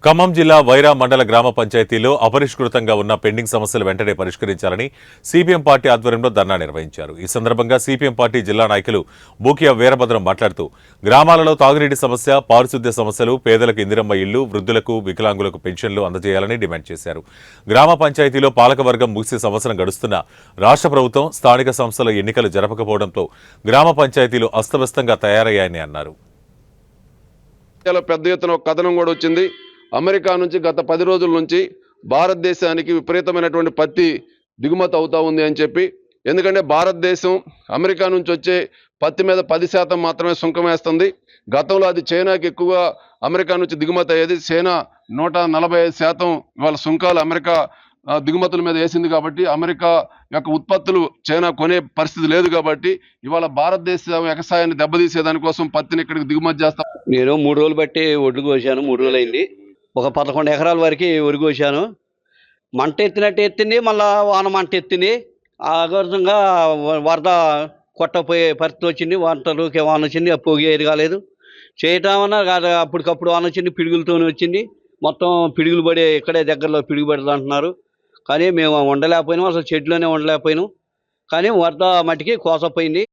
ఖమ్మం జిల్లా వైరా మండల గ్రామ పంచాయతీలో అపరిష్కృతంగా ఉన్న పెండింగ్ సమస్యలు వెంటనే పరిష్కరించాలని సిపిఎం పార్టీ ఆధ్వర్యంలో ధర్నా నిర్వహించారు. ఈ సందర్భంగా సిపిఎం పార్టీ జిల్లా నాయకులు బూకియా వీరభద్రం మాట్లాడుతూ గ్రామాలలో తాగునీటి సమస్య, పారిశుద్ధ్య సమస్యలు, పేదలకు ఇందిరమ్మ ఇళ్లు, వృద్ధులకు, వికలాంగులకు పెన్షన్లు అందజేయాలని డిమాండ్ చేశారు. గ్రామ పంచాయతీలో పాలకవర్గం ముగిసి సంవత్సరం గడుస్తున్నా రాష్ట్ర ప్రభుత్వం స్థానిక సంస్థల ఎన్నికలు జరపకపోవడంతో గ్రామ పంచాయతీలు అస్తవ్యస్తంగా తయారయ్యాయని అన్నారు. పెద్ద ఎత్తున ఒక కథనం కూడా వచ్చింది. అమెరికా నుంచి గత 10 రోజుల నుంచి భారతదేశానికి విపరీతమైనటువంటి పత్తి దిగుమతి అవుతా ఉంది అని చెప్పి, ఎందుకంటే భారతదేశం అమెరికా నుంచి వచ్చే పత్తి మీద 10% మాత్రమే సుంకం వేస్తుంది. గతంలో అది చైనాకి ఎక్కువగా అమెరికా నుంచి దిగుమతి అయ్యేది. చైనా 145% ఇవాళ సుంకాలు అమెరికా దిగుమతుల మీద వేసింది. కాబట్టి అమెరికా యొక్క ఉత్పత్తులు చైనా కొనే పరిస్థితి లేదు. కాబట్టి ఇవాళ భారతదేశ వ్యవసాయాన్ని దెబ్బతీసే దానికోసం పత్తిని ఇక్కడికి దిగుమతి చేస్తాం. నేను 3 రోజులు బట్టి ఒడ్లు కోసాను. 3 రోజులు అయింది. ఒక 11 ఎకరాల వరకు వరి కోసాను. మంట ఎత్తినట్టు ఎత్తింది, మళ్ళా వాన మంట ఎత్తింది. ఆ విధంగా వరద కొట్టపోయే పరిస్థితి వచ్చింది. వంటలోకి వాన వచ్చింది, పొగి ఏది కాలేదు. చేయటం అన్నా కాదు, అప్పటికప్పుడు వాన వచ్చింది, పిడుగులతోనే వచ్చింది. మొత్తం పిడుగులు పడే ఇక్కడే దగ్గరలో పిడుగు పడుతుంది అంటున్నారు. కానీ మేము ఉండలేకపోయినాం, అసలు చెట్లోనే ఉండలేకపోయినాం. కానీ వరద మట్టికి కోసపోయింది.